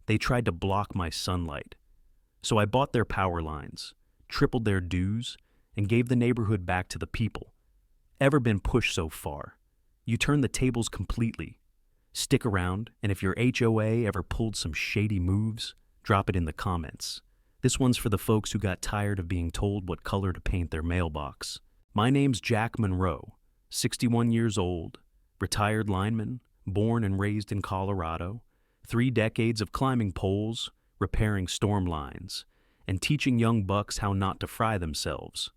They tried to block my sunlight. So I bought their power lines, tripled their dues, and gave the neighborhood back to the people. Ever been pushed so far? You turn the tables completely. Stick around, and if your HOA ever pulled some shady moves, drop it in the comments. This one's for the folks who got tired of being told what color to paint their mailbox. My name's Jack Monroe, 61 years old, retired lineman, born and raised in Colorado, 3 decades of climbing poles, repairing storm lines, and teaching young bucks how not to fry themselves.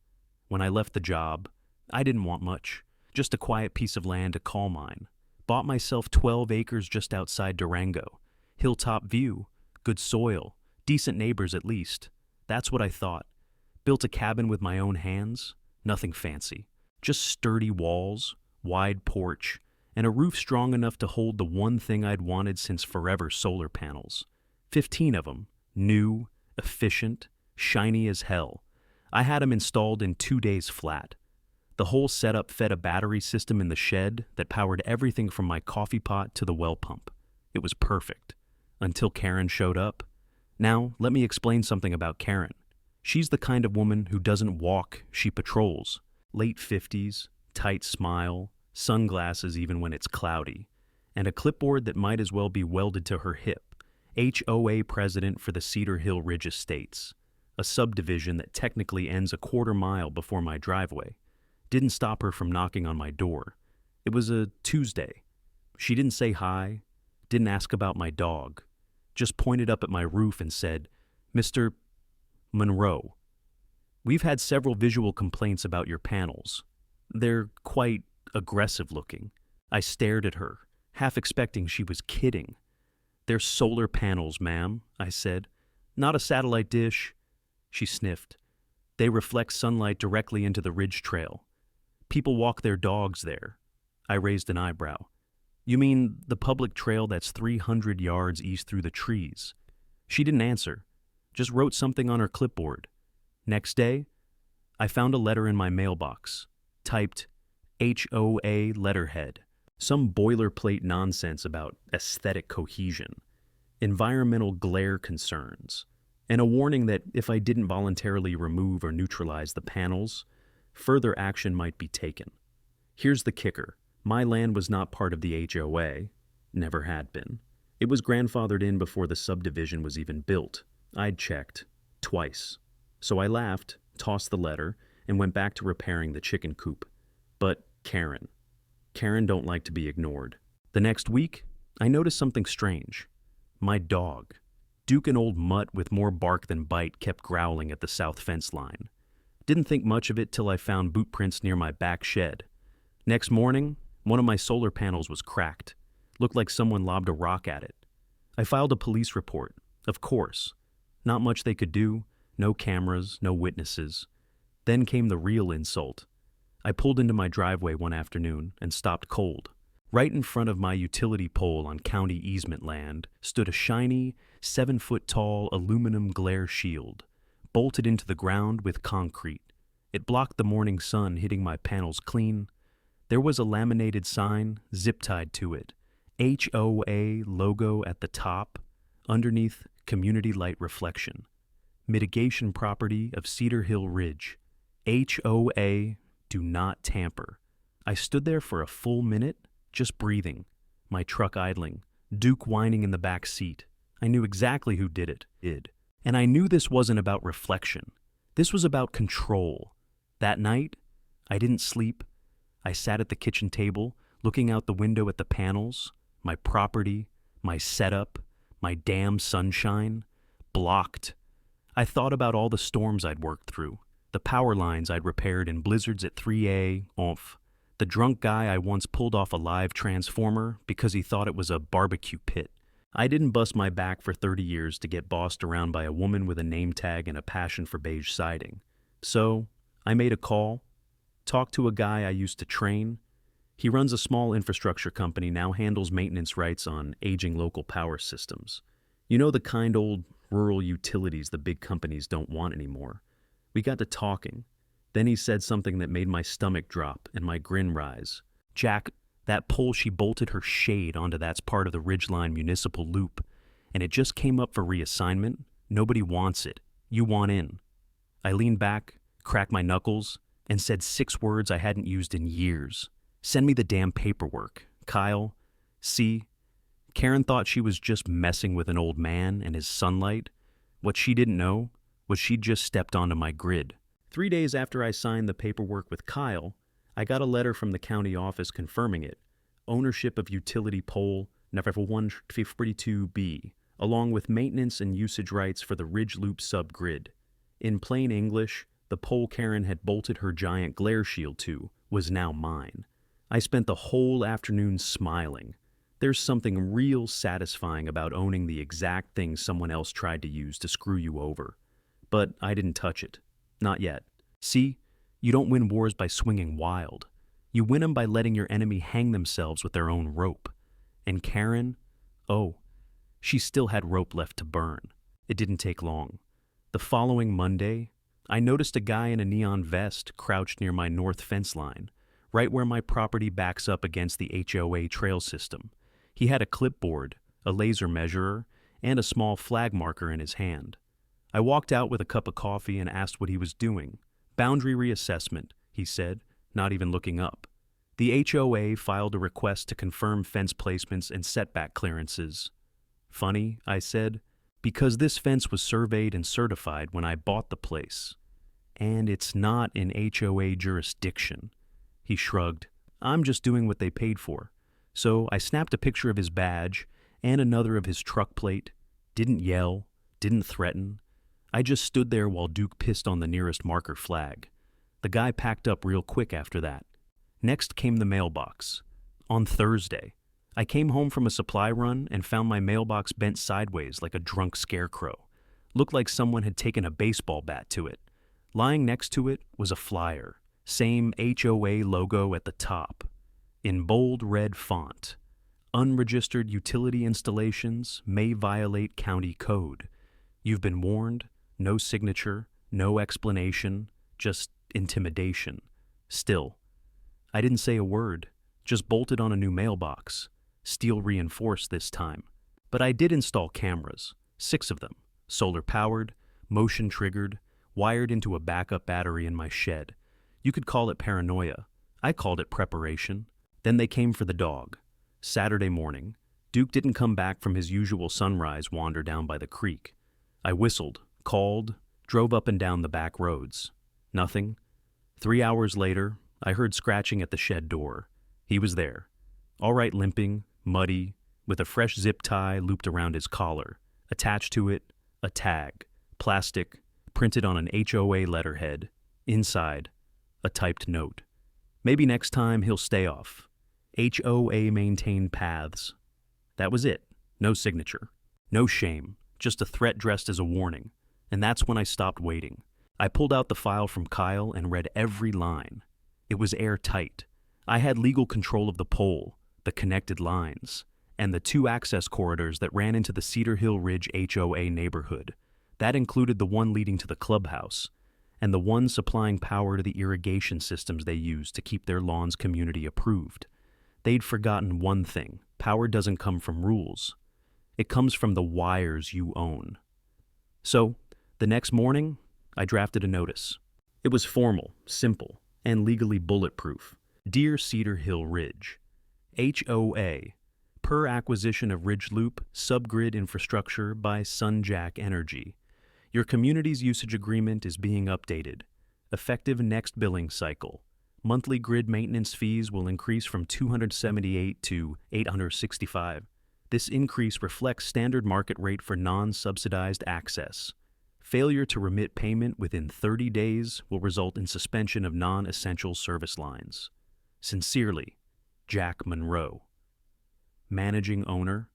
When I left the job, I didn't want much, just a quiet piece of land to call mine. Bought myself 12 acres just outside Durango. Hilltop view, good soil, decent neighbors at least. That's what I thought. Built a cabin with my own hands, nothing fancy. Just sturdy walls, wide porch, and a roof strong enough to hold the one thing I'd wanted since forever: solar panels. 15 of them, new, efficient, shiny as hell. I had them installed in 2 days flat. The whole setup fed a battery system in the shed that powered everything from my coffee pot to the well pump. It was perfect. Until Karen showed up. Now, let me explain something about Karen. She's the kind of woman who doesn't walk, she patrols. Late 50s, tight smile, sunglasses even when it's cloudy, and a clipboard that might as well be welded to her hip. HOA president for the Cedar Hill Ridge Estates, a subdivision that technically ends a quarter mile before my driveway. Didn't stop her from knocking on my door. It was a Tuesday. She didn't say hi, didn't ask about my dog, just pointed up at my roof and said, "Mr. Monroe, we've had several visual complaints about your panels. They're quite aggressive looking." I stared at her, half expecting she was kidding. "They're solar panels, ma'am," I said. "Not a satellite dish." She sniffed. "They reflect sunlight directly into the ridge trail. People walk their dogs there." I raised an eyebrow. "You mean the public trail that's 300 yards east through the trees?" She didn't answer, just wrote something on her clipboard. Next day, I found a letter in my mailbox, typed HOA letterhead, some boilerplate nonsense about aesthetic cohesion, environmental glare concerns, and a warning that if I didn't voluntarily remove or neutralize the panels, further action might be taken. Here's the kicker. My land was not part of the HOA, never had been. It was grandfathered in before the subdivision was even built. I'd checked, twice. So I laughed, tossed the letter, and went back to repairing the chicken coop. But Karen don't like to be ignored. The next week, I noticed something strange. My dog, Duke, an old mutt with more bark than bite, kept growling at the south fence line. Didn't think much of it till I found boot prints near my back shed. Next morning, one of my solar panels was cracked. Looked like someone lobbed a rock at it. I filed a police report, of course. Not much they could do, no cameras, no witnesses. Then came the real insult. I pulled into my driveway one afternoon and stopped cold. Right in front of my utility pole on county easement land stood a shiny, 7-foot-tall aluminum glare shield, bolted into the ground with concrete. It blocked the morning sun hitting my panels clean. There was a laminated sign zip-tied to it, HOA logo at the top, underneath community light reflection. Mitigation property of Cedar Hill Ridge. HOA, do not tamper. I stood there for a full minute, just breathing, my truck idling, Duke whining in the back seat. I knew exactly who did it. And I knew this wasn't about reflection. This was about control. That night, I didn't sleep. I sat at the kitchen table, looking out the window at the panels, my property, my setup, my damn sunshine, blocked. I thought about all the storms I'd worked through, the power lines I'd repaired in blizzards at 3A, the drunk guy I once pulled off a live transformer because he thought it was a barbecue pit. I didn't bust my back for 30 years to get bossed around by a woman with a name tag and a passion for beige siding. So, I made a call, talked to a guy I used to train. He runs a small infrastructure company, now handles maintenance rights on aging local power systems. You know, the kind old rural utilities the big companies don't want anymore. We got to talking. Then he said something that made my stomach drop and my grin rise. "Jack, that pole she bolted her shade onto, that's part of the Ridgeline Municipal Loop, and it just came up for reassignment. Nobody wants it. You want in. I leaned back, cracked my knuckles, and said 6 words I hadn't used in years. Send me the damn paperwork. Kyle. See? Karen thought she was just messing with an old man and his sunlight. What she didn't know was she'd just stepped onto my grid. 3 days after I signed the paperwork with Kyle, I got a letter from the county office confirming it. Ownership of utility pole number 152B, along with maintenance and usage rights for the Ridge Loop subgrid. In plain English, the pole Karen had bolted her giant glare shield to was now mine. I spent the whole afternoon smiling. There's something real satisfying about owning the exact thing someone else tried to use to screw you over. But I didn't touch it. Not yet. See, you don't win wars by swinging wild. You win them by letting your enemy hang themselves with their own rope. And Karen? Oh, she still had rope left to burn. It didn't take long. The following Monday, I noticed a guy in a neon vest crouched near my north fence line, right where my property backs up against the HOA trail system. He had a clipboard, a laser measurer, and a small flag marker in his hand. I walked out with a cup of coffee and asked what he was doing. Boundary reassessment, he said, not even looking up. The HOA filed a request to confirm fence placements and setback clearances. Funny, I said, because this fence was surveyed and certified when I bought the place. And it's not in HOA jurisdiction. He shrugged. I'm just doing what they paid for. So I snapped a picture of his badge and another of his truck plate. Didn't yell, didn't threaten. I just stood there while Duke pissed on the nearest marker flag. The guy packed up real quick after that. Next came the mailbox. On Thursday, I came home from a supply run and found my mailbox bent sideways like a drunk scarecrow. Looked like someone had taken a baseball bat to it. Lying next to it was a flyer. Same HOA logo at the top. In bold red font. Unregistered utility installations may violate county code. You've been warned. No signature, no explanation, just intimidation. Still, I didn't say a word, just bolted on a new mailbox. Steel reinforced this time. But I did install cameras, 6 of them, solar-powered, motion-triggered, wired into a backup battery in my shed. You could call it paranoia. I called it preparation. Then they came for the dog. Saturday morning, Duke didn't come back from his usual sunrise wander down by the creek. I whistled, called, drove up and down the back roads. Nothing. 3 hours later, I heard scratching at the shed door. He was there. All right, limping, muddy, with a fresh zip tie looped around his collar. Attached to it, a tag, plastic, printed on an HOA letterhead. Inside, a typed note. Maybe next time he'll stay off. HOA maintained paths. That was it. No signature. No shame. Just a threat dressed as a warning. And that's when I stopped waiting. I pulled out the file from Kyle and read every line. It was airtight. I had legal control of the pole, the connected lines, and the 2 access corridors that ran into the Cedar Hill Ridge HOA neighborhood. That included the one leading to the clubhouse, and the one supplying power to the irrigation systems they use to keep their lawns community approved. They'd forgotten one thing. Power doesn't come from rules. It comes from the wires you own. So, the next morning, I drafted a notice. It was formal, simple, and legally bulletproof. Dear Cedar Hill Ridge, HOA, per acquisition of Ridge Loop subgrid infrastructure by Jack Energy. Your community's usage agreement is being updated. Effective next billing cycle. Monthly grid maintenance fees will increase from $278 to $865. This increase reflects standard market rate for non-subsidized access. Failure to remit payment within 30 days will result in suspension of non-essential service lines. Sincerely, Jack Monroe. Managing owner,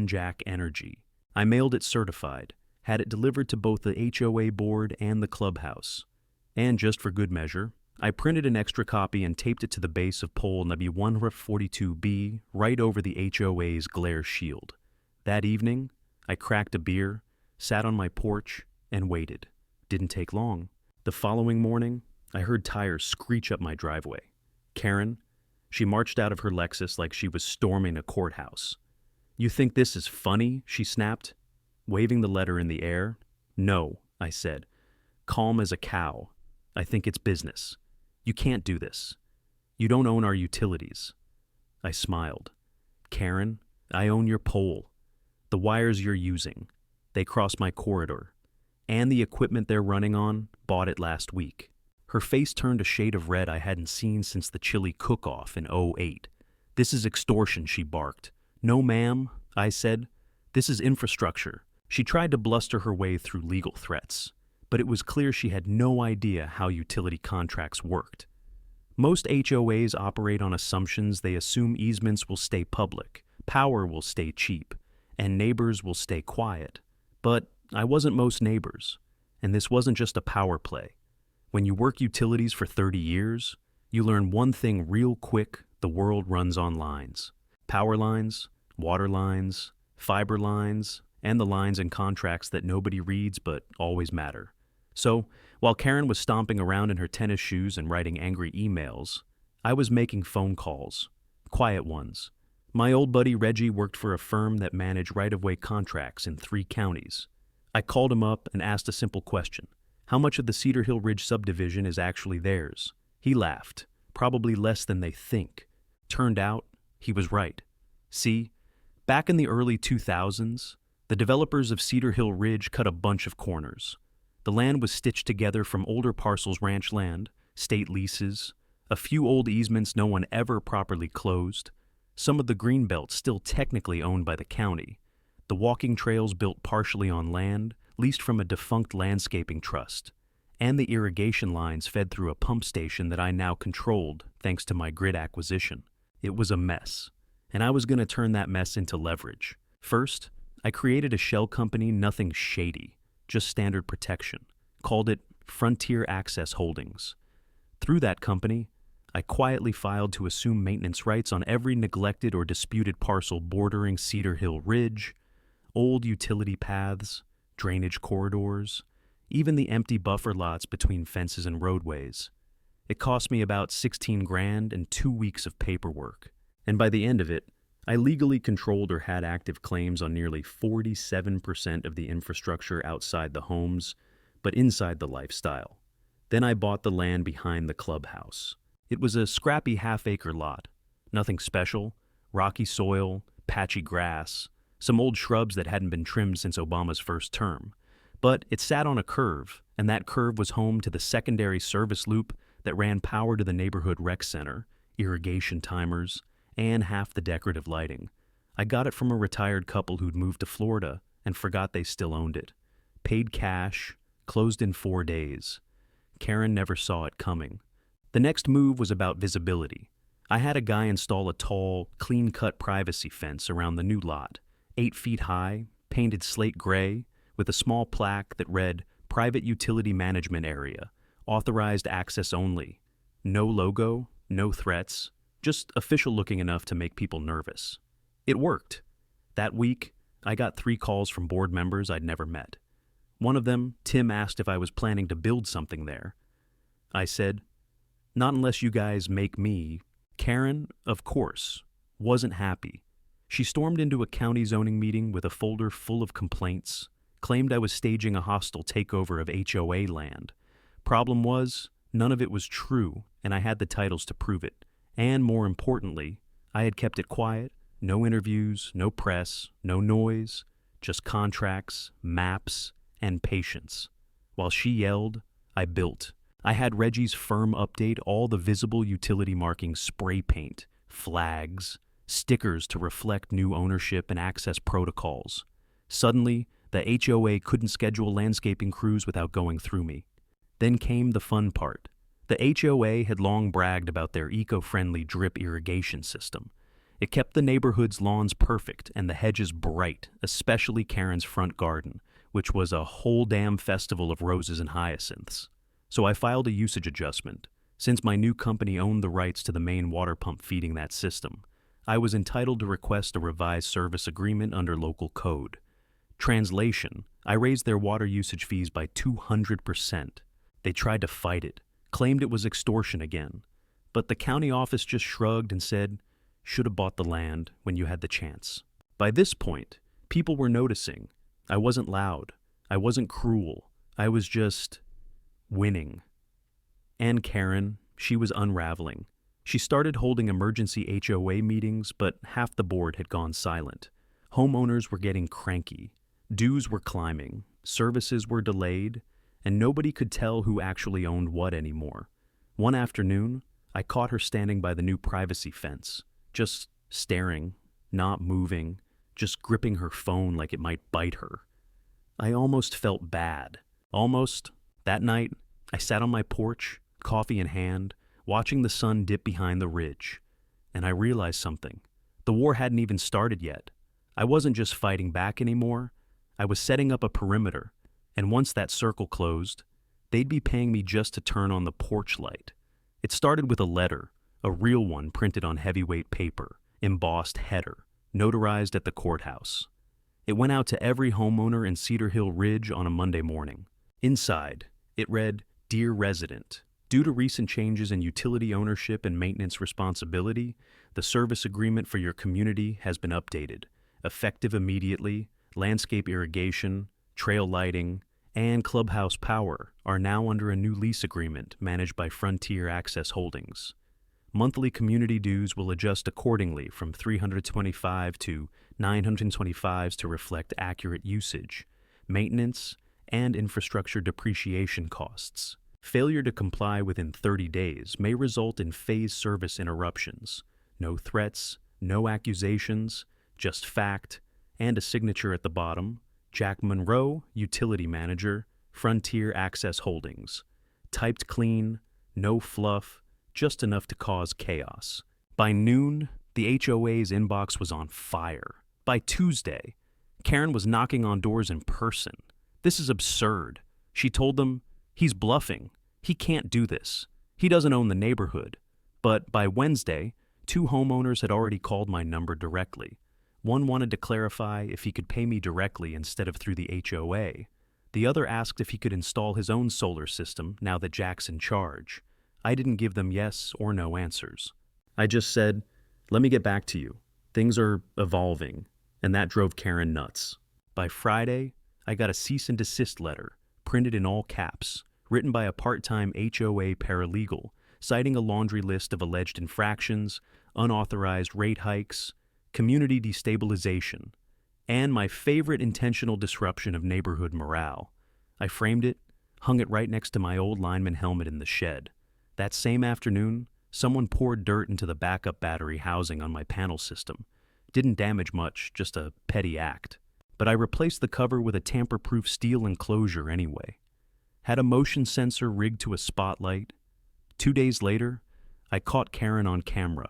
Jack Energy. I mailed it certified, had it delivered to both the HOA board and the clubhouse. And just for good measure, I printed an extra copy and taped it to the base of pole number 142B right over the HOA's glare shield. That evening, I cracked a beer, sat on my porch, and waited. Didn't take long. The following morning, I heard tires screech up my driveway. Karen, she marched out of her Lexus like she was storming a courthouse. You think this is funny? She snapped, waving the letter in the air. No, I said, calm as a cow. I think it's business. You can't do this. You don't own our utilities. I smiled. Karen, I own your pole. The wires you're using. They cross my corridor. And the equipment they're running on, bought it last week. Her face turned a shade of red I hadn't seen since the chili cook-off in '08. This is extortion, she barked. No, ma'am, I said. This is infrastructure. She tried to bluster her way through legal threats, but it was clear she had no idea how utility contracts worked. Most HOAs operate on assumptions. They assume easements will stay public, power will stay cheap, and neighbors will stay quiet. But I wasn't most neighbors, and this wasn't just a power play. When you work utilities for 30 years, you learn one thing real quick: the world runs on lines. Power lines, water lines, fiber lines, and the lines and contracts that nobody reads but always matter. So, while Karen was stomping around in her tennis shoes and writing angry emails, I was making phone calls, quiet ones. My old buddy Reggie worked for a firm that managed right-of-way contracts in 3 counties. I called him up and asked a simple question. How much of the Cedar Hill Ridge subdivision is actually theirs? He laughed. Probably less than they think. Turned out, he was right. See, back in the early 2000s, the developers of Cedar Hill Ridge cut a bunch of corners. The land was stitched together from older parcels, ranch land, state leases, a few old easements no one ever properly closed, some of the greenbelt still technically owned by the county, the walking trails built partially on land leased from a defunct landscaping trust, and the irrigation lines fed through a pump station that I now controlled thanks to my grid acquisition. It was a mess, and I was going to turn that mess into leverage. First, I created a shell company, nothing shady, just standard protection, called it Frontier Access Holdings. Through that company, I quietly filed to assume maintenance rights on every neglected or disputed parcel bordering Cedar Hill Ridge, old utility paths, drainage corridors, even the empty buffer lots between fences and roadways. It cost me about 16 grand and 2 weeks of paperwork. And by the end of it, I legally controlled or had active claims on nearly 47% of the infrastructure outside the homes, but inside the lifestyle. Then I bought the land behind the clubhouse. It was a scrappy half-acre lot. Nothing special, rocky soil, patchy grass, some old shrubs that hadn't been trimmed since Obama's first term. But it sat on a curve, and that curve was home to the secondary service loop that ran power to the neighborhood rec center, irrigation timers, and half the decorative lighting. I got it from a retired couple who'd moved to Florida and forgot they still owned it. Paid cash, closed in 4 days. Karen never saw it coming. The next move was about visibility. I had a guy install a tall, clean-cut privacy fence around the new lot, 8 feet high, painted slate gray, with a small plaque that read, Private Utility Management Area, Authorized Access Only. No logo, no threats, just official looking enough to make people nervous. It worked. That week, I got 3 calls from board members I'd never met. One of them, Tim, asked if I was planning to build something there. I said, not unless you guys make me. Karen, of course, wasn't happy. She stormed into a county zoning meeting with a folder full of complaints, claimed I was staging a hostile takeover of HOA land. Problem was, none of it was true, and I had the titles to prove it. And more importantly, I had kept it quiet, no interviews, no press, no noise, just contracts, maps, and patience. While she yelled, I built. I had Reggie's firm update all the visible utility markings, spray paint, flags, stickers to reflect new ownership and access protocols. Suddenly, the HOA couldn't schedule landscaping crews without going through me. Then came the fun part. The HOA had long bragged about their eco-friendly drip irrigation system. It kept the neighborhood's lawns perfect and the hedges bright, especially Karen's front garden, which was a whole damn festival of roses and hyacinths. So I filed a usage adjustment. Since my new company owned the rights to the main water pump feeding that system, I was entitled to request a revised service agreement under local code. Translation, I raised their water usage fees by 200%. They tried to fight it, claimed it was extortion again. But the county office just shrugged and said, should have bought the land when you had the chance. By this point, people were noticing. I wasn't loud. I wasn't cruel. I was just winning. And Karen, she was unraveling. She started holding emergency HOA meetings, but half the board had gone silent. Homeowners were getting cranky. Dues were climbing. Services were delayed, and nobody could tell who actually owned what anymore. One afternoon, I caught her standing by the new privacy fence, just staring, not moving, just gripping her phone like it might bite her. I almost felt bad. Almost. That night, I sat on my porch, coffee in hand, watching the sun dip behind the ridge. And I realized something. The war hadn't even started yet. I wasn't just fighting back anymore. I was setting up a perimeter, and once that circle closed, they'd be paying me just to turn on the porch light. It started with a letter, a real one printed on heavyweight paper, embossed header, notarized at the courthouse. It went out to every homeowner in Cedar Hill Ridge on a Monday morning. Inside, it read, "Dear resident, due to recent changes in utility ownership and maintenance responsibility, the service agreement for your community has been updated. Effective immediately, landscape irrigation, trail lighting, and clubhouse power are now under a new lease agreement managed by Frontier Access Holdings. Monthly community dues will adjust accordingly from $325 to $925 to reflect accurate usage, maintenance, and infrastructure depreciation costs. Failure to comply within 30 days may result in phase service interruptions. No threats, no accusations, just fact, and a signature at the bottom. Jack Monroe, Utility Manager, Frontier Access Holdings. Typed clean, no fluff, just enough to cause chaos. By noon, the HOA's inbox was on fire. By Tuesday, Karen was knocking on doors in person. This is absurd. She told them, he's bluffing. He can't do this. He doesn't own the neighborhood. But by Wednesday, 2 homeowners had already called my number directly. One wanted to clarify if he could pay me directly instead of through the HOA. The other asked if he could install his own solar system now that Jack's in charge. I didn't give them yes or no answers. I just said, let me get back to you. Things are evolving, and that drove Karen nuts. By Friday, I got a cease and desist letter, printed in all caps, written by a part-time HOA paralegal, citing a laundry list of alleged infractions, unauthorized rate hikes, community destabilization, and my favorite intentional disruption of neighborhood morale. I framed it, hung it right next to my old lineman helmet in the shed. That same afternoon, someone poured dirt into the backup battery housing on my panel system. Didn't damage much, just a petty act. But I replaced the cover with a tamper-proof steel enclosure anyway. Had a motion sensor rigged to a spotlight. 2 days later, I caught Karen on camera,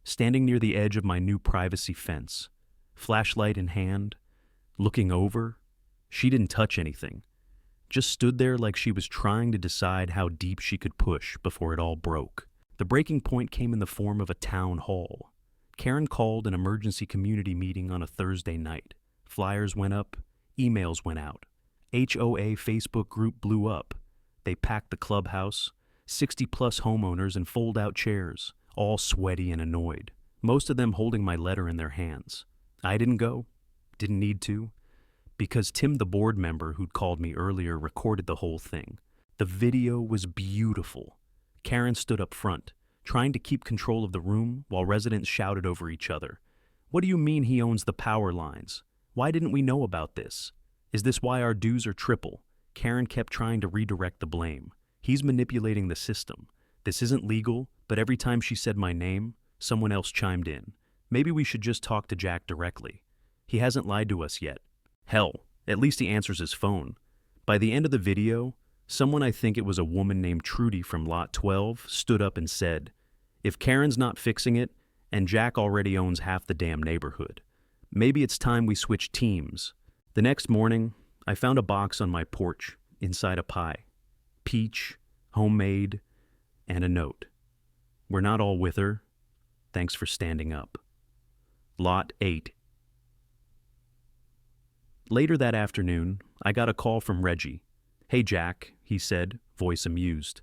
standing near the edge of my new privacy fence, flashlight in hand, looking over. She didn't touch anything, just stood there like she was trying to decide how deep she could push before it all broke. The breaking point came in the form of a town hall. Karen called an emergency community meeting on a Thursday night. Flyers went up, emails went out. HOA Facebook group blew up. They packed the clubhouse, 60-plus homeowners in fold-out chairs, all sweaty and annoyed, most of them holding my letter in their hands. I didn't go, didn't need to, because Tim, the board member who'd called me earlier, recorded the whole thing. The video was beautiful. Karen stood up front, trying to keep control of the room while residents shouted over each other. What do you mean he owns the power lines? Why didn't we know about this? Is this why our dues are triple? Karen kept trying to redirect the blame. He's manipulating the system. This isn't legal, but every time she said my name, someone else chimed in. Maybe we should just talk to Jack directly. He hasn't lied to us yet. Hell, at least he answers his phone. By the end of the video, someone, I think it was a woman named Trudy from Lot 12, stood up and said, if Karen's not fixing it, and Jack already owns half the damn neighborhood, maybe it's time we switch teams. The next morning, I found a box on my porch inside a pie. Peach, homemade, and a note. We're not all with her. Thanks for standing up. Lot 8. Later that afternoon, I got a call from Reggie. Hey Jack, he said, voice amused.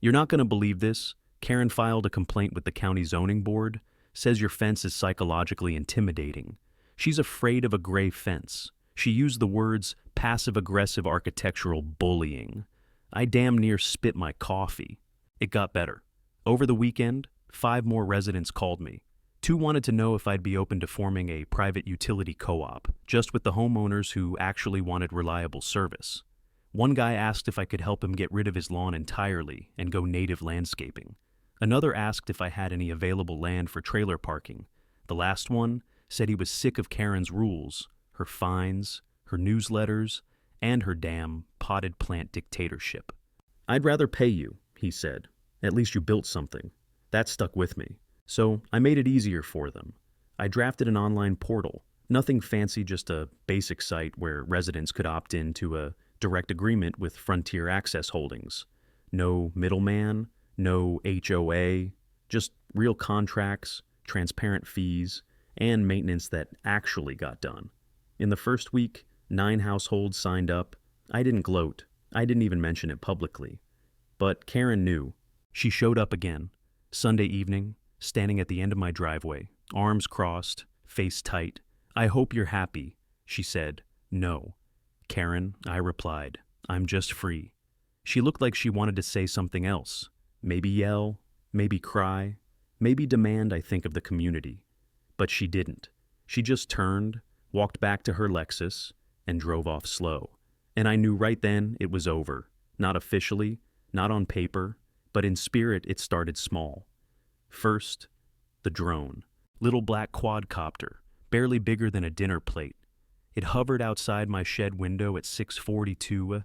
You're not going to believe this. Karen filed a complaint with the county zoning board, says your fence is psychologically intimidating. She's afraid of a gray fence. She used the words passive-aggressive architectural bullying. I damn near spit my coffee. It got better. Over the weekend, 5 more residents called me. 2 wanted to know if I'd be open to forming a private utility co-op, just with the homeowners who actually wanted reliable service. One guy asked if I could help him get rid of his lawn entirely and go native landscaping. Another asked if I had any available land for trailer parking. The last one said he was sick of Karen's rules, her fines, her newsletters, and her damn potted plant dictatorship. "I'd rather pay you," he said. "At least you built something." That stuck with me. So I made it easier for them. I drafted an online portal. Nothing fancy, just a basic site where residents could opt into a direct agreement with Frontier Access Holdings. No middleman, no HOA, just real contracts, transparent fees, and maintenance that actually got done. In the first week, 9 households signed up. I didn't gloat. I didn't even mention it publicly. But Karen knew. She showed up again, Sunday evening, standing at the end of my driveway, arms crossed, face tight. "I hope you're happy," she said. "No." "Karen," I replied, "I'm just free." She looked like she wanted to say something else. Maybe yell, maybe cry, maybe demand I think of the community. But she didn't. She just turned, walked back to her Lexus, and drove off slow. And I knew right then it was over. Not officially, not on paper, but in spirit it started small. First, the drone. Little black quadcopter, barely bigger than a dinner plate. It hovered outside my shed window at 6:42,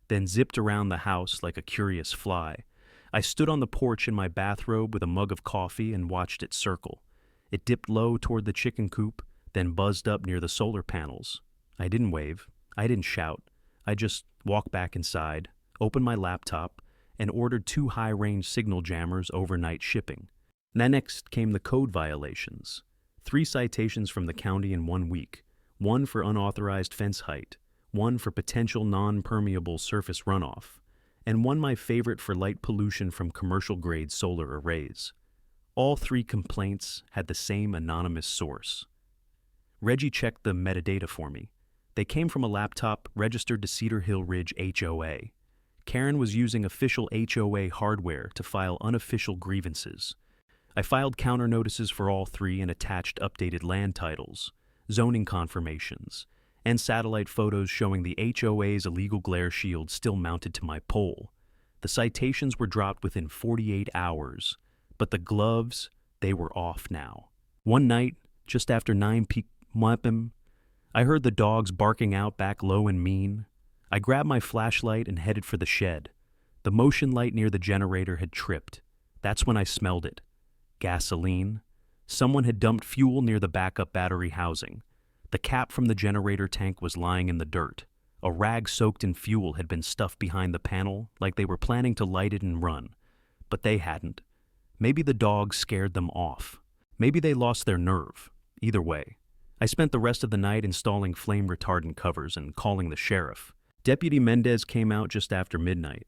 then zipped around the house like a curious fly. I stood on the porch in my bathrobe with a mug of coffee and watched it circle. It dipped low toward the chicken coop, then buzzed up near the solar panels. I didn't wave. I didn't shout. I just walked back inside, opened my laptop, and ordered 2 high-range signal jammers overnight shipping. Next came the code violations. 3 citations from the county in 1 week, 1 for unauthorized fence height, 1 for potential non-permeable surface runoff, and 1 my favorite for light pollution from commercial-grade solar arrays. All 3 complaints had the same anonymous source. Reggie checked the metadata for me. They came from a laptop registered to Cedar Hill Ridge HOA. Karen was using official HOA hardware to file unofficial grievances. I filed counter notices for all 3 and attached updated land titles, zoning confirmations, and satellite photos showing the HOA's illegal glare shield still mounted to my pole. The citations were dropped within 48 hours, but the gloves, they were off now. One night, just after 9 p.m., I heard the dogs barking out back low and mean. I grabbed my flashlight and headed for the shed. The motion light near the generator had tripped. That's when I smelled it. Gasoline. Someone had dumped fuel near the backup battery housing. The cap from the generator tank was lying in the dirt. A rag soaked in fuel had been stuffed behind the panel like they were planning to light it and run. But they hadn't. Maybe the dogs scared them off. Maybe they lost their nerve. Either way. I spent the rest of the night installing flame retardant covers and calling the sheriff. Deputy Mendez came out just after midnight.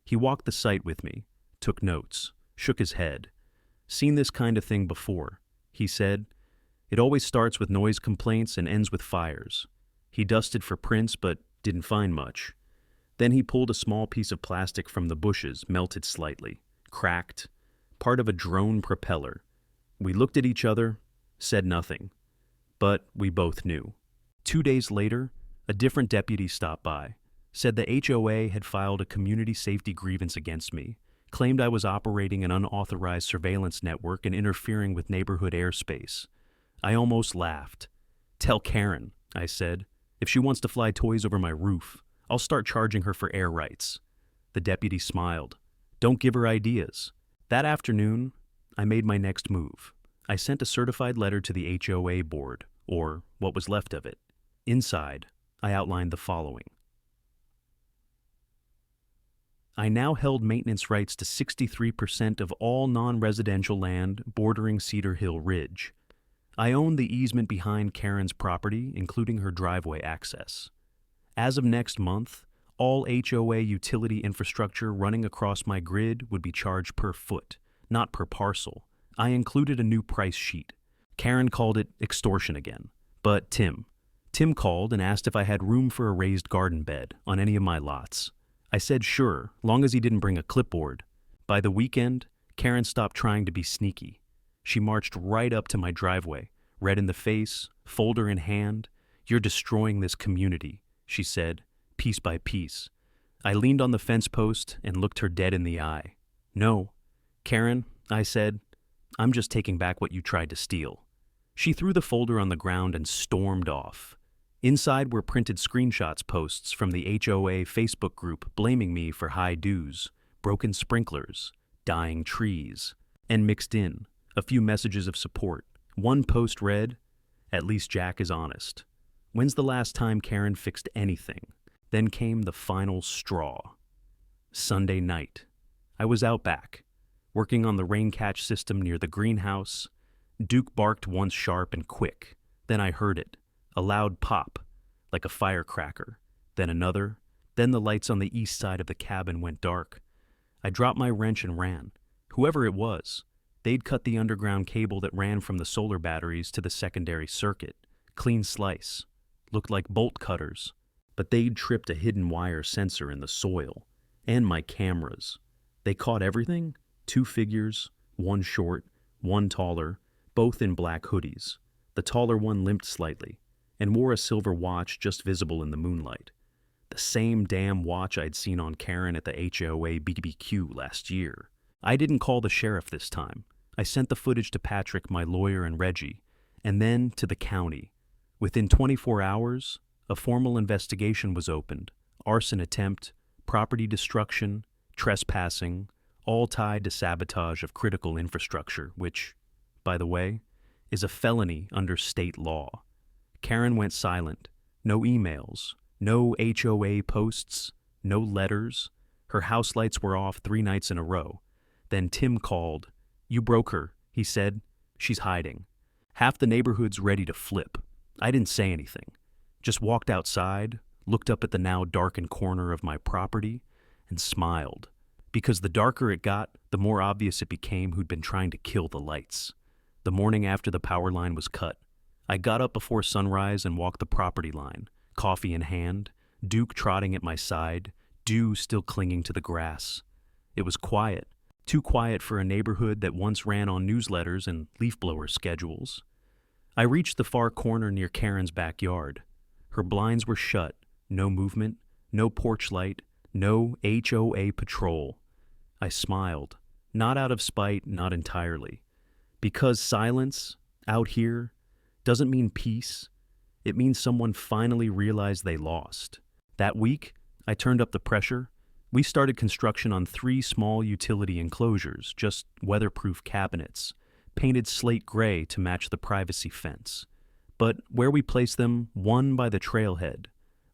He walked the site with me, took notes, shook his head. "Seen this kind of thing before," he said. "It always starts with noise complaints and ends with fires." He dusted for prints but didn't find much. Then he pulled a small piece of plastic from the bushes, melted slightly, cracked, part of a drone propeller. We looked at each other, said nothing. But we both knew. 2 days later, a different deputy stopped by, said the HOA had filed a community safety grievance against me, claimed I was operating an unauthorized surveillance network and interfering with neighborhood airspace. I almost laughed. "Tell Karen," I said. "If she wants to fly toys over my roof, I'll start charging her for air rights." The deputy smiled. "Don't give her ideas." That afternoon, I made my next move. I sent a certified letter to the HOA board, or what was left of it. Inside, I outlined the following. I now held maintenance rights to 63% of all non-residential land bordering Cedar Hill Ridge. I owned the easement behind Karen's property, including her driveway access. As of next month, all HOA utility infrastructure running across my grid would be charged per foot, not per parcel. I included a new price sheet. Karen called it extortion again. But Tim called and asked if I had room for a raised garden bed on any of my lots. I said sure, long as he didn't bring a clipboard. By the weekend, Karen stopped trying to be sneaky. She marched right up to my driveway, red in the face, folder in hand. "You're destroying this community," she said, piece by piece. I leaned on the fence post and looked her dead in the eye. "No, Karen," I said, "I'm just taking back what you tried to steal." She threw the folder on the ground and stormed off. Inside were printed screenshots posts from the HOA Facebook group blaming me for high dues, broken sprinklers, dying trees, and mixed in a few messages of support. One post read, "At least Jack is honest. When's the last time Karen fixed anything?" Then came the final straw. Sunday night. I was out back, working on the rain catch system near the greenhouse. Duke barked once sharp and quick. Then I heard it, a loud pop, like a firecracker. Then another. Then the lights on the east side of the cabin went dark. I dropped my wrench and ran. Whoever it was, they'd cut the underground cable that ran from the solar batteries to the secondary circuit. Clean slice. Looked like bolt cutters. But they'd tripped a hidden wire sensor in the soil. And my cameras. They caught everything? 2 figures, one short, one taller, both in black hoodies. The taller one limped slightly, and wore a silver watch just visible in the moonlight. The same damn watch I'd seen on Karen at the HOA BBQ last year. I didn't call the sheriff this time. I sent the footage to Patrick, my lawyer, and Reggie, and then to the county. Within 24 hours, a formal investigation was opened. Arson attempt, property destruction, trespassing, all tied to sabotage of critical infrastructure, which, by the way, is a felony under state law. Karen went silent. No emails, no HOA posts, no letters. Her house lights were off 3 nights in a row. Then Tim called. "You broke her," he said. "She's hiding." Half the neighborhood's ready to flip. I didn't say anything. Just walked outside, looked up at the now darkened corner of my property, and smiled. Because the darker it got, the more obvious it became who'd been trying to kill the lights. The morning after the power line was cut, I got up before sunrise and walked the property line, coffee in hand, Duke trotting at my side, dew still clinging to the grass. It was quiet, too quiet for a neighborhood that once ran on newsletters and leaf blower schedules. I reached the far corner near Karen's backyard. Her blinds were shut, no movement, no porch light, no HOA patrol. I smiled, not out of spite, not entirely. Because silence, out here, doesn't mean peace. It means someone finally realized they lost. That week, I turned up the pressure. We started construction on 3 small utility enclosures, just weatherproof cabinets, painted slate gray to match the privacy fence. But where we placed them, one by the trailhead,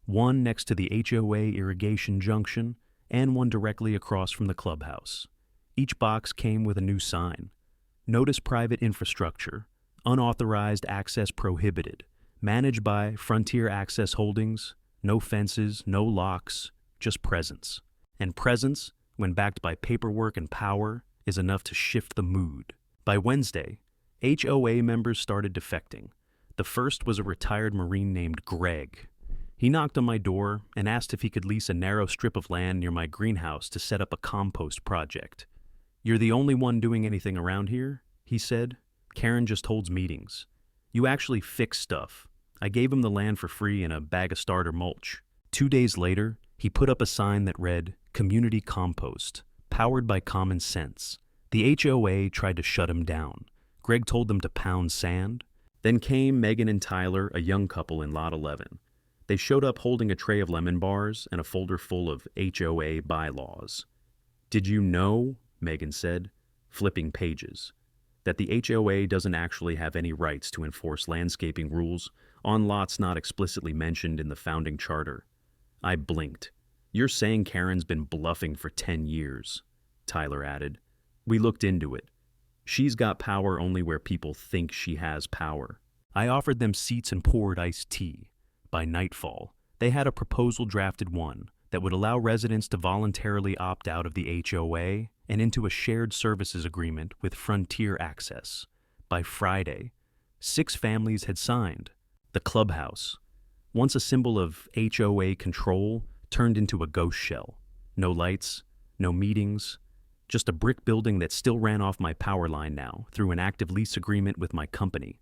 one next to the HOA irrigation junction, and one directly across from the clubhouse. Each box came with a new sign. Notice private infrastructure, unauthorized access prohibited, managed by Frontier Access Holdings, no fences, no locks, just presence. And presence, when backed by paperwork and power, is enough to shift the mood. By Wednesday, HOA members started defecting. The first was a retired Marine named Greg. He knocked on my door and asked if he could lease a narrow strip of land near my greenhouse to set up a compost project. "You're the only one doing anything around here," he said. "Karen just holds meetings. You actually fix stuff." I gave him the land for free and a bag of starter mulch. 2 days later, he put up a sign that read, "Community Compost, powered by common sense." The HOA tried to shut him down. Greg told them to pound sand. Then came Megan and Tyler, a young couple in Lot 11. They showed up holding a tray of lemon bars and a folder full of HOA bylaws. "Did you know," Megan said, flipping pages, "that the HOA doesn't actually have any rights to enforce landscaping rules on lots not explicitly mentioned in the founding charter?" I blinked. "You're saying Karen's been bluffing for 10 years, Tyler added. "We looked into it. She's got power only where people think she has power." I offered them seats and poured iced tea. By nightfall, they had a proposal drafted that would allow residents to voluntarily opt out of the HOA and into a shared services agreement with Frontier Access. By Friday, 6 families had signed. The clubhouse, once a symbol of HOA control, turned into a ghost shell. No lights, no meetings, just a brick building that still ran off my power line now through an active lease agreement with my company.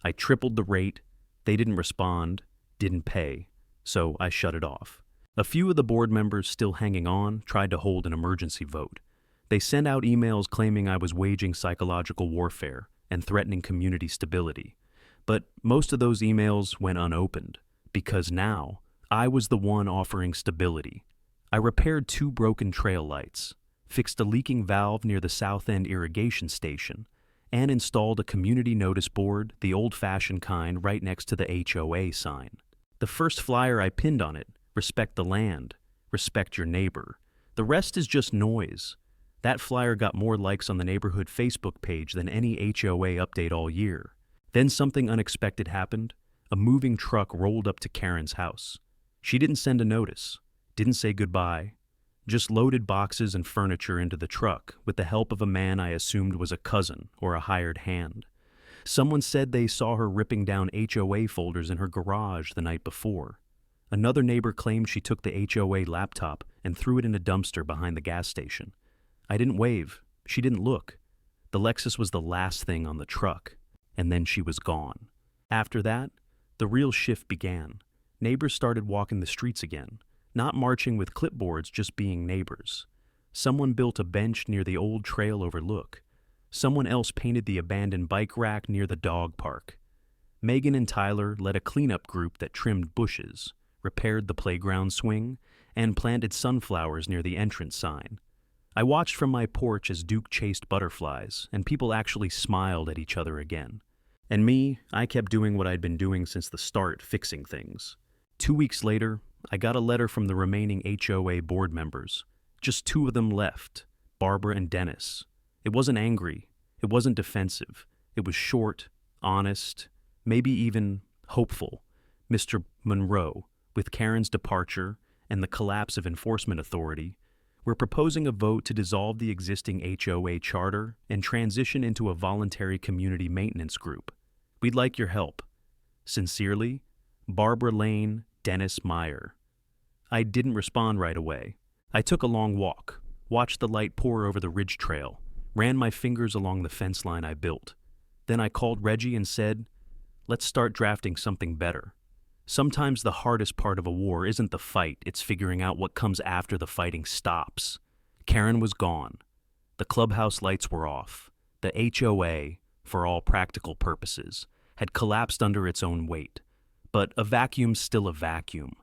I tripled the rate, they didn't respond, didn't pay, so I shut it off. A few of the board members still hanging on tried to hold an emergency vote. They sent out emails claiming I was waging psychological warfare and threatening community stability. But most of those emails went unopened, because now I was the one offering stability. I repaired 2 broken trail lights, fixed a leaking valve near the south end irrigation station, and installed a community notice board, the old-fashioned kind, right next to the HOA sign. The first flyer I pinned on it, respect the land, respect your neighbor. The rest is just noise. That flyer got more likes on the neighborhood Facebook page than any HOA update all year. Then something unexpected happened. A moving truck rolled up to Karen's house. She didn't send a notice, didn't say goodbye, just loaded boxes and furniture into the truck with the help of a man I assumed was a cousin or a hired hand. Someone said they saw her ripping down HOA folders in her garage the night before. Another neighbor claimed she took the HOA laptop and threw it in a dumpster behind the gas station. I didn't wave. She didn't look. The Lexus was the last thing on the truck, and then she was gone. After that, the real shift began. Neighbors started walking the streets again, not marching with clipboards, just being neighbors. Someone built a bench near the old trail overlook. Someone else painted the abandoned bike rack near the dog park. Megan and Tyler led a cleanup group that trimmed bushes, repaired the playground swing, and planted sunflowers near the entrance sign. I watched from my porch as Duke chased butterflies, and people actually smiled at each other again. And me, I kept doing what I'd been doing since the start, fixing things. 2 weeks later, I got a letter from the remaining HOA board members. Just 2 of them left, Barbara and Dennis. It wasn't angry. It wasn't defensive. It was short, honest, maybe even hopeful. Mr. Monroe, with Karen's departure and the collapse of enforcement authority, we're proposing a vote to dissolve the existing HOA charter and transition into a voluntary community maintenance group. We'd like your help. Sincerely, Barbara Lane, Dennis Meyer. I didn't respond right away. I took a long walk, watched the light pour over the ridge trail, ran my fingers along the fence line I built. Then I called Reggie and said, let's start drafting something better. Sometimes the hardest part of a war isn't the fight, it's figuring out what comes after the fighting stops. Karen was gone. The clubhouse lights were off. The HOA, for all practical purposes, had collapsed under its own weight. But a vacuum's still a vacuum.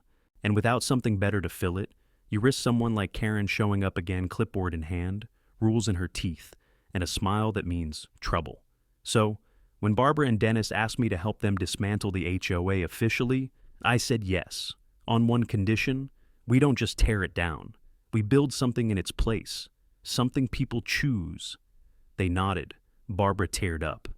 And without something better to fill it, you risk someone like Karen showing up again, clipboard in hand, rules in her teeth, and a smile that means trouble. So, when Barbara and Dennis asked me to help them dismantle the HOA officially, I said yes, on one condition: we don't just tear it down. We build something in its place, something people choose. They nodded. Barbara teared up.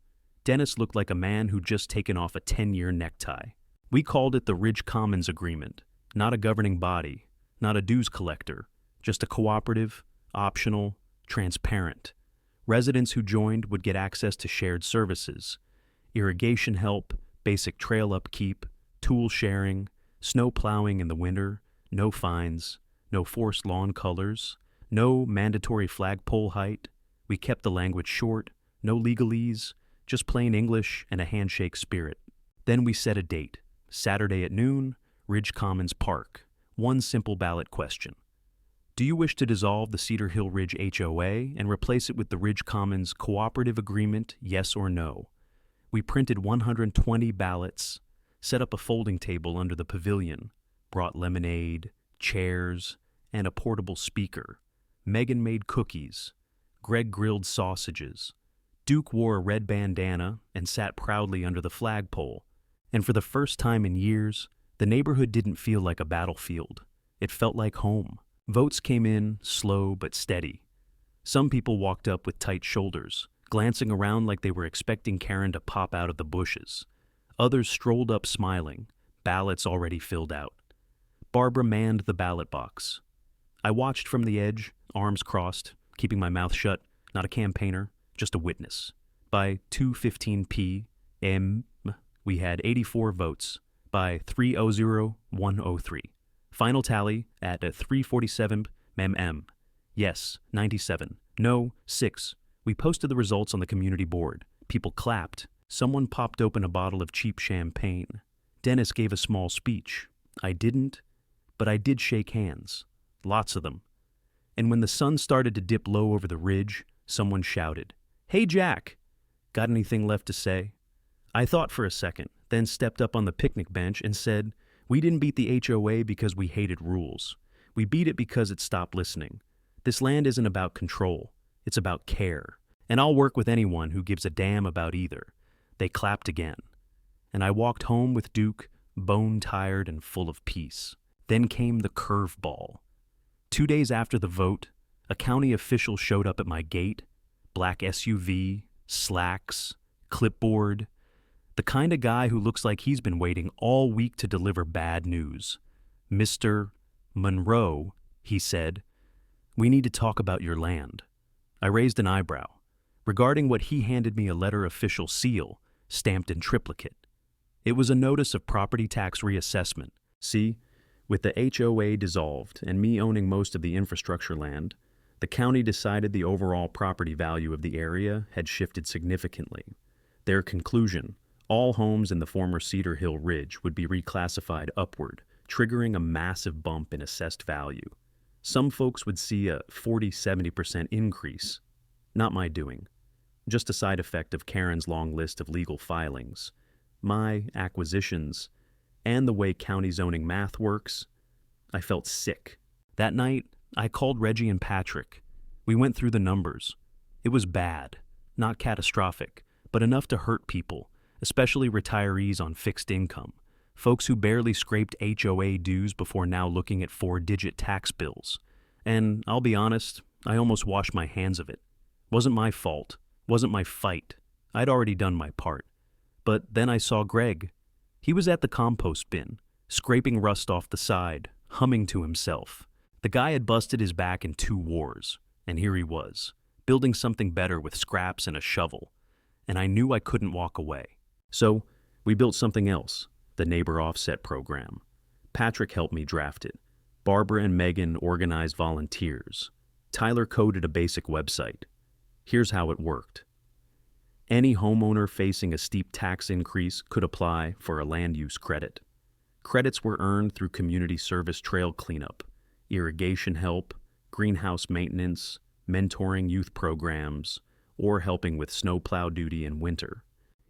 Dennis looked like a man who'd just taken off a 10-year necktie. We called it the Ridge Commons Agreement, not a governing body, not a dues collector, just a cooperative, optional, transparent. Residents who joined would get access to shared services: irrigation help, basic trail upkeep, tool sharing, snow plowing in the winter, no fines, no forced lawn colors, no mandatory flagpole height. We kept the language short, no legalese, just plain English and a handshake spirit. Then we set a date, Saturday at noon, Ridge Commons Park. One simple ballot question: do you wish to dissolve the Cedar Hill Ridge HOA and replace it with the Ridge Commons Cooperative Agreement, yes or no? We printed 120 ballots, set up a folding table under the pavilion, brought lemonade, chairs, and a portable speaker. Megan made cookies. Greg grilled sausages. Duke wore a red bandana and sat proudly under the flagpole. And for the first time in years, the neighborhood didn't feel like a battlefield. It felt like home. Votes came in slow but steady. Some people walked up with tight shoulders, glancing around like they were expecting Karen to pop out of the bushes. Others strolled up smiling, ballots already filled out. Barbara manned the ballot box. I watched from the edge, arms crossed, keeping my mouth shut, not a campaigner, just a witness. By 2:15 p., M. We had 84 votes by 300-103. Final tally at 347 mm. Yes, 97. No, 6. We posted the results on the community board. People clapped. Someone popped open a bottle of cheap champagne. Dennis gave a small speech. I didn't, but I did shake hands. Lots of them. And when the sun started to dip low over the ridge, someone shouted, "Hey, Jack! Got anything left to say?" I thought for a second, then stepped up on the picnic bench and said, "We didn't beat the HOA because we hated rules. We beat it because it stopped listening. This land isn't about control. It's about care. And I'll work with anyone who gives a damn about either." They clapped again. And I walked home with Duke, bone-tired and full of peace. Then came the curveball. 2 days after the vote, a county official showed up at my gate. Black SUV, slacks, clipboard. The kind of guy who looks like he's been waiting all week to deliver bad news. "Mr. Monroe," he said, "we need to talk about your land." I raised an eyebrow. Regarding what he handed me a letter official seal, stamped in triplicate. It was a notice of property tax reassessment. See, with the HOA dissolved and me owning most of the infrastructure land, the county decided the overall property value of the area had shifted significantly. Their conclusion: all homes in the former Cedar Hill Ridge would be reclassified upward, triggering a massive bump in assessed value. Some folks would see a 40-70% increase. Not my doing. Just a side effect of Karen's long list of legal filings, my acquisitions, and the way county zoning math works. I felt sick. That night, I called Reggie and Patrick. We went through the numbers. It was bad, not catastrophic, but enough to hurt people, especially retirees on fixed income, folks who barely scraped HOA dues before now looking at 4-digit tax bills. And I'll be honest, I almost washed my hands of it. Wasn't my fault. Wasn't my fight. I'd already done my part. But then I saw Greg. He was at the compost bin, scraping rust off the side, humming to himself. The guy had busted his back in 2 wars, and here he was, building something better with scraps and a shovel. And I knew I couldn't walk away. So we built something else, the Neighbor Offset Program. Patrick helped me draft it. Barbara and Megan organized volunteers. Tyler coded a basic website. Here's how it worked. Any homeowner facing a steep tax increase could apply for a land use credit. Credits were earned through community service trail cleanup, irrigation help, greenhouse maintenance, mentoring youth programs, or helping with snowplow duty in winter.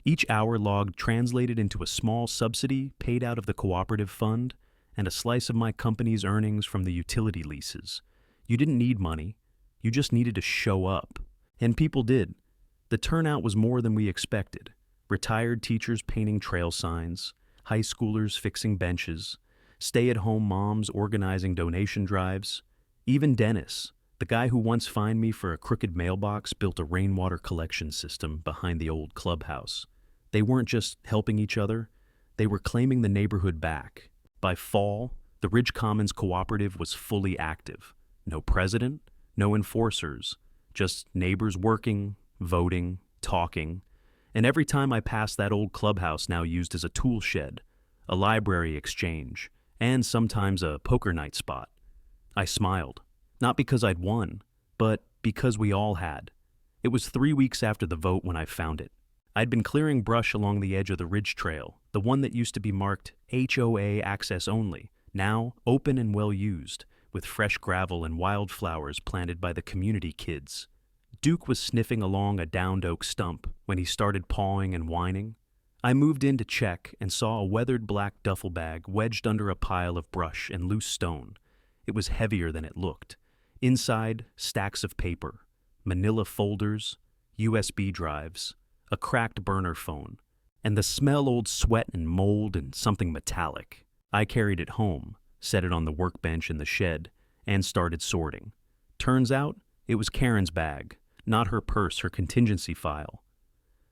Each hour logged translated into a small subsidy paid out of the cooperative fund and a slice of my company's earnings from the utility leases. You didn't need money. You just needed to show up. And people did. The turnout was more than we expected. Retired teachers painting trail signs, high schoolers fixing benches, stay-at-home moms organizing donation drives. Even Dennis, the guy who once fined me for a crooked mailbox, built a rainwater collection system behind the old clubhouse. They weren't just helping each other, they were claiming the neighborhood back. By fall, the Ridge Commons Cooperative was fully active. No president, no enforcers, just neighbors working, voting, talking. And every time I passed that old clubhouse now used as a tool shed, a library exchange, and sometimes a poker night spot, I smiled. Not because I'd won, but because we all had. It was 3 weeks after the vote when I found it. I'd been clearing brush along the edge of the ridge trail, the one that used to be marked HOA access only, now open and well used, with fresh gravel and wildflowers planted by the community kids. Duke was sniffing along a downed oak stump when he started pawing and whining. I moved in to check and saw a weathered black duffel bag wedged under a pile of brush and loose stone. It was heavier than it looked. Inside, stacks of paper, manila folders, USB drives, a cracked burner phone, and the smell old sweat and mold and something metallic. I carried it home, set it on the workbench in the shed, and started sorting. Turns out, it was Karen's bag, not her purse, her contingency file.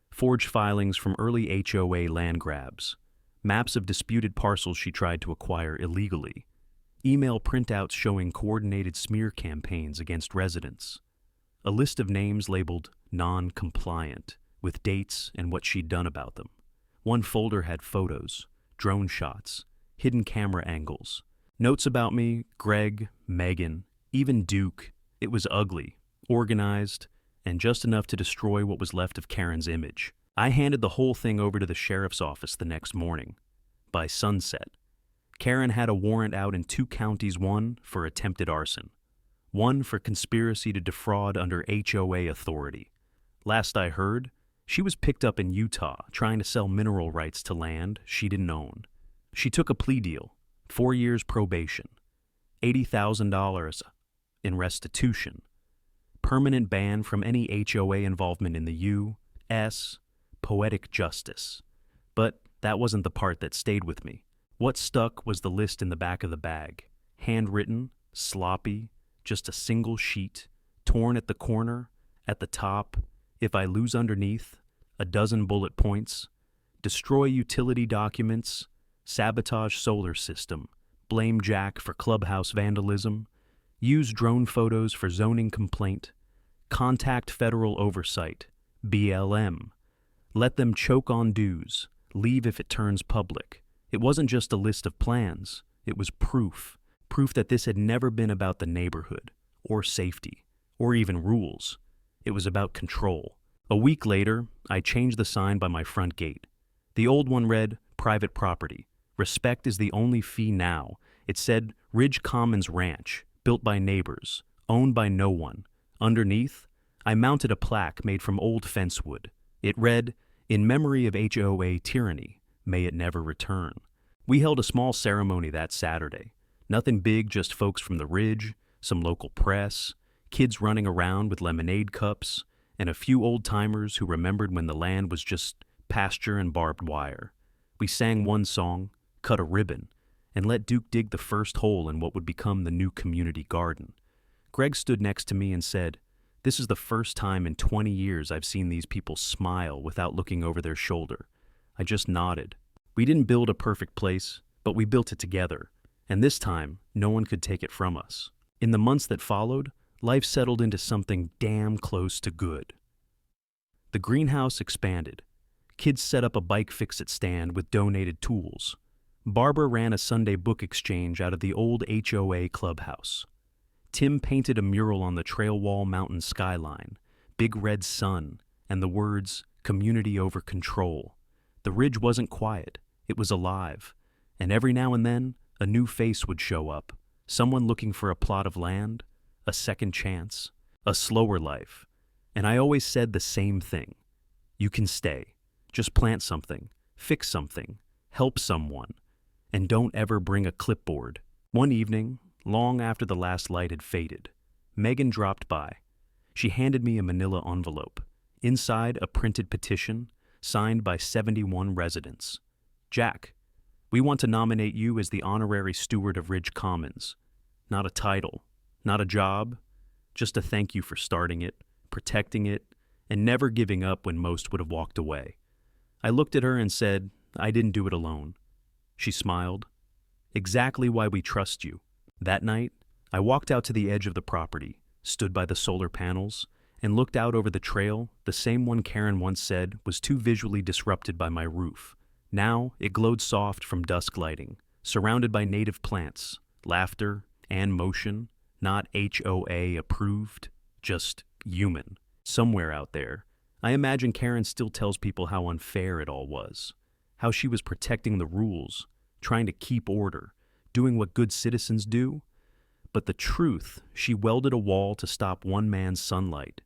Forged filings from early HOA land grabs, maps of disputed parcels she tried to acquire illegally, email printouts showing coordinated smear campaigns against residents, a list of names labeled non-compliant, with dates and what she'd done about them. One folder had photos, drone shots, hidden camera angles, notes about me, Greg, Megan, even Duke. It was ugly, organized, and just enough to destroy what was left of Karen's image. I handed the whole thing over to the sheriff's office the next morning. By sunset, Karen had a warrant out in 2 counties, one for attempted arson, one for conspiracy to defraud under HOA authority. Last I heard, she was picked up in Utah trying to sell mineral rights to land she didn't own. She took a plea deal, 4 years probation, $80,000 in restitution, permanent ban from any HOA involvement in the U.S., poetic justice. But that wasn't the part that stayed with me. What stuck was the list in the back of the bag. Handwritten, sloppy, just a single sheet, torn at the corner, at the top, if I lose underneath, a dozen bullet points, destroy utility documents, sabotage solar system, blame Jack for clubhouse vandalism, use drone photos for zoning complaint, contact federal oversight, BLM, let them choke on dues, leave if it turns public. It wasn't just a list of plans, it was proof that this had never been about the neighborhood, or safety, or even rules. It was about control. A week later, I changed the sign by my front gate. The old one read, private property. Respect is the only fee now. It said, Ridge Commons Ranch, built by neighbors, owned by no one. Underneath, I mounted a plaque made from old fence wood. It read, in memory of HOA tyranny, may it never return. We held a small ceremony that Saturday. Nothing big, just folks from the Ridge, some local press, kids running around with lemonade cups, and a few old-timers who remembered when the land was just pasture and barbed wire. We sang one song, cut a ribbon, and let Duke dig the first hole in what would become the new community garden. Greg stood next to me and said, this is the first time in 20 years I've seen these people smile without looking over their shoulder. I just nodded. We didn't build a perfect place, but we built it together, and this time, no one could take it from us. In the months that followed, life settled into something damn close to good. The greenhouse expanded. Kids set up a bike fix-it stand with donated tools. Barbara ran a Sunday book exchange out of the old HOA clubhouse. Tim painted a mural on the trail wall mountain skyline, big red sun, and the words, community over control. The Ridge wasn't quiet, it was alive, and every now and then, a new face would show up, someone looking for a plot of land, a second chance, a slower life. And I always said the same thing. You can stay. Just plant something, fix something, help someone, and don't ever bring a clipboard. One evening, long after the last light had faded, Megan dropped by. She handed me a manila envelope. Inside, a printed petition, signed by 71 residents. Jack, we want to nominate you as the honorary steward of Ridge Commons. Not a title, not a job, just a thank you for starting it, protecting it, and never giving up when most would have walked away. I looked at her and said, I didn't do it alone. She smiled. Exactly why we trust you. That night, I walked out to the edge of the property, stood by the solar panels, and looked out over the trail, the same one Karen once said was too visually disrupted by my roof. Now it glowed soft from dusk lighting, surrounded by native plants, laughter, and motion, not HOA approved, just human. Somewhere out there, I imagine Karen still tells people how unfair it all was, how she was protecting the rules, trying to keep order, doing what good citizens do. But the truth, she welded a wall to stop one man's sunlight.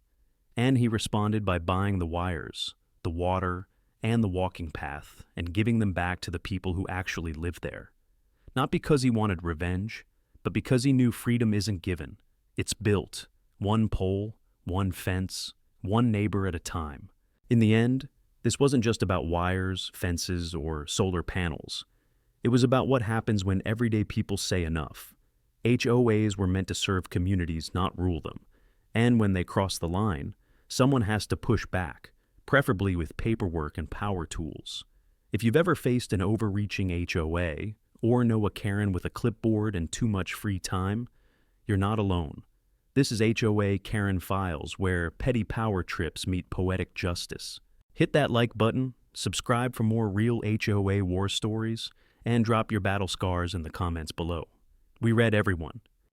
And he responded by buying the wires, the water, and the walking path, and giving them back to the people who actually lived there. Not because he wanted revenge, but because he knew freedom isn't given. It's built, one pole, one fence, one neighbor at a time. In the end, this wasn't just about wires, fences, or solar panels. It was about what happens when everyday people say enough. HOAs were meant to serve communities, not rule them. And when they cross the line, someone has to push back, preferably with paperwork and power tools. If you've ever faced an overreaching HOA, or know a Karen with a clipboard and too much free time, you're not alone. This is HOA Karen Files, where petty power trips meet poetic justice. Hit that like button, subscribe for more real HOA war stories, and drop your battle scars in the comments below. We read everyone,